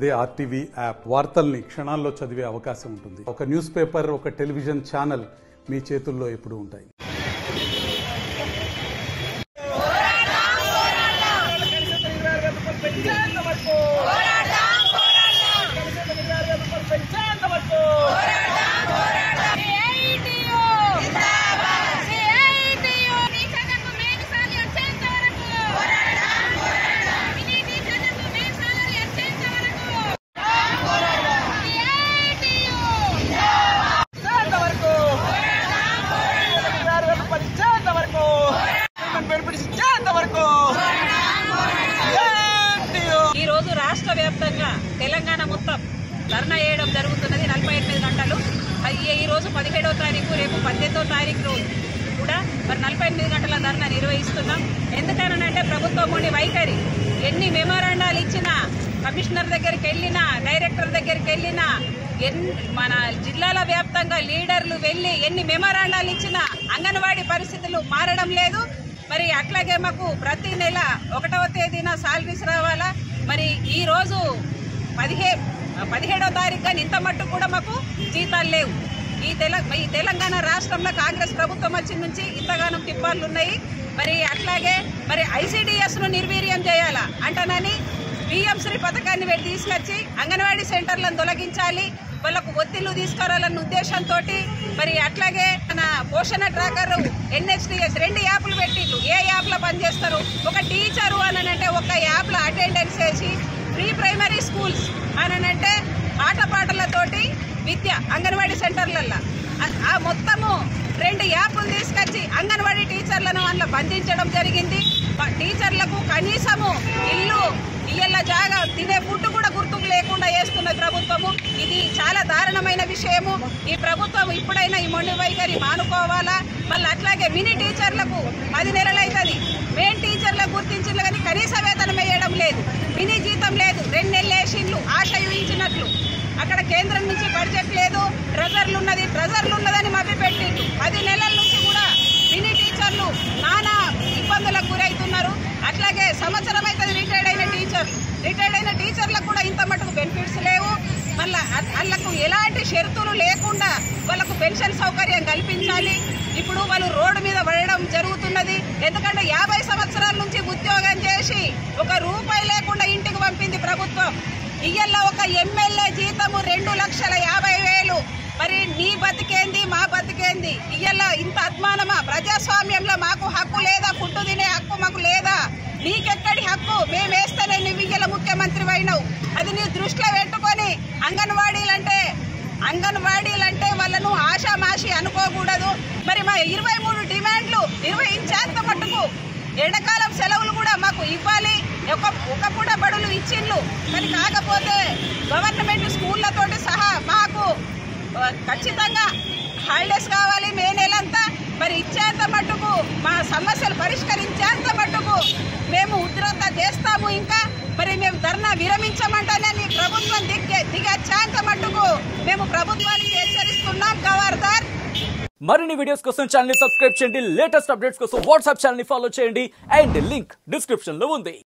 అదే RTV app వార్తల్ని క్షణాల్లో చదివే అవకాశం ఉంటుంది. ఒక న్యూస్ పేపర్, ఒక టెలివిజన్ ఛానల్ మీ చేతుల్లో ఎప్పుడూ ఉంటాయి. ఈ రోజు రాష్ట్ర వ్యాప్తంగా తెలంగాణ మొత్తం ధర్నా చేయడం జరుగుతున్నది 48 గంటలు. ఈ రోజు 17వ తారీఖు, రేపు 18వ తారీఖు రోజు కూడా మరి 48 గంటల ధర్నా నిర్వహిస్తున్నాం. ఎందుకనంటే ప్రభుత్వం వైఖరి ఎన్ని మెమోరాండాలు ఇచ్చినా, కమిషనర్ దగ్గరికి వెళ్ళినా, డైరెక్టర్ దగ్గరికి వెళ్ళినా, మన జిల్లాల వ్యాప్తంగా లీడర్లు వెళ్ళి ఎన్ని మెమోరాండాలు ఇచ్చినా అంగన్వాడీ పరిస్థితులు మారడం లేదు. మరి అట్లాగే మాకు ప్రతి నెల 1వ తేదీన సాలరీస్ రావాలా. మరి ఈ రోజు 17వ తారీఖు కానీ ఇంత మట్టు కూడా మాకు జీతాలు లేవు. ఈ తెలంగాణ రాష్ట్రంలో కాంగ్రెస్ ప్రభుత్వం వచ్చిన నుంచి ఇంతగానో తిప్పాళ్ళు ఉన్నాయి. మరి అట్లాగే మరి ఐసీడీఎస్ను నిర్వీర్యం చేయాలా అంటనని పిఎంశ్రీ పథకాన్ని తీసుకొచ్చి అంగన్వాడీ సెంటర్లను తొలగించాలి, వాళ్ళకు ఒత్తిళ్లు తీసుకురాలన్న ఉద్దేశంతో మరి అట్లాగే మన పోషణ ట్రాకర్, NHTS 2 యాప్లు పెట్టిండ్రు. ఏ యాప్లో పనిచేస్తారు? ఒక టీచరు అనంటే ఒక యాప్లో అటెండెన్స్ చేసి ప్రీ ప్రైమరీ స్కూల్స్ అనంటే ఆటపాటలతోటి విద్య అంగన్వాడీ సెంటర్లలో ఆ మొత్తము 2 యాప్లు తీసుకొచ్చి అంగన్వాడీ టీచర్లను అందులో బంధించడం జరిగింది. టీచర్లకు కనీసము ఇల్లు ఇళ్ళ జాగా తినే ఫుడ్ కూడా గుర్తుకు లేకుండా చేస్తున్న ప్రభుత్వము. ఇది చాలా దారుణమైన విషయము. ఈ ప్రభుత్వం ఇప్పుడైనా ఈ మొండి వైఖరి మానుకోవాలా. మళ్ళీ అట్లాగే మినీ టీచర్లకు 10 నెలలు అవుతుంది, మెయిన్ టీచర్లకు గుర్తించిండ్రు కానీ కనీస వేతనం వేయడం లేదు, మినీ జీతం లేదు. 2 నెలలు వేసిండ్లు ఆశ ఊహించినట్లు. అక్కడ కేంద్రం నుంచి బడ్జెట్ లేదు, ట్రెజర్లు ఉన్నదని మభ్యపెట్టిండ్రు. 10 నెలల నుంచి కూడా మినీ టీచర్లు నానా ఇబ్బందులకు గురవుతున్నారు. అట్లాగే సంవత్సరం అవుతుంది రిటైర్డ్ అయిన టీచర్లకు కూడా ఇంత మటుకు బెనిఫిట్స్ లేవు. మళ్ళీ వాళ్ళకు ఎలాంటి షరతులు లేకుండా వాళ్ళకు పెన్షన్ సౌకర్యం కల్పించాలి. ఇప్పుడు వాళ్ళు రోడ్డు మీద పడడం జరుగుతున్నది. ఎందుకంటే 50 సంవత్సరాల నుంచి ఉద్యోగం చేసి 1 రూపాయి లేకుండా ఇంటికి పంపింది ప్రభుత్వం. ఇయ్యల్ల ఒక ఎమ్మెల్యే జీతము 2,50,000. మరి నీ బతికేంది, మా బతికేంది? ఇయ్యల్ల ఇంత అద్మానమా? ప్రజాస్వామ్యంలో మాకు హక్కు లేదా? ఫుడ్ తినే హక్కు మాకు లేదా? నీకెక్కడి హక్కు? మేము వేస్తేనే నువ్వు ఇయ్యల ముఖ్యమంత్రి అయినావు. అది నీ దృష్టిలో పెట్టుకొని అంగన్వాడీలంటే వాళ్ళను ఆషామాషి అనుకోకూడదు. మరి మా 23 డిమాండ్లు నిర్వహించేంత మట్టుకు ఎండాకాలం సెలవులు కూడా మాకు ఇవ్వాలి. ఒక పూట బడులు ఇచ్చిండ్లు, కానీ కాకపోతే గవర్నమెంట్ స్కూళ్లతోటి సహా మాకు ఖచ్చితంగా హాలిడేస్ కావాలి మే నెలంతా. మరి ఇచ్చేంత మట్టుకు మా సమస్యలు పరిష్కరించేంత మట్టుకు మేము ఉద్రత చేస్తాము. ఇంకా మరి మేము ధర్నా విరమించమంటేనే ప్రభుత్వం దిగచ్చేంత మట్టుకు మేము ప్రభుత్వానికి హెచ్చరిస్తున్నాం. ఖబర్దార్. మరిన్ని వీడియోస్ కోసం ఛానల్ ని సబ్స్క్రైబ్ చేయండి. లేటెస్ట్ అప్డేట్స్ కోసం వాట్సాప్ ఛానల్ ని ఫాలో చేయండి. అండ్ లింక్ డిస్క్రిప్షన్ లో ఉంది.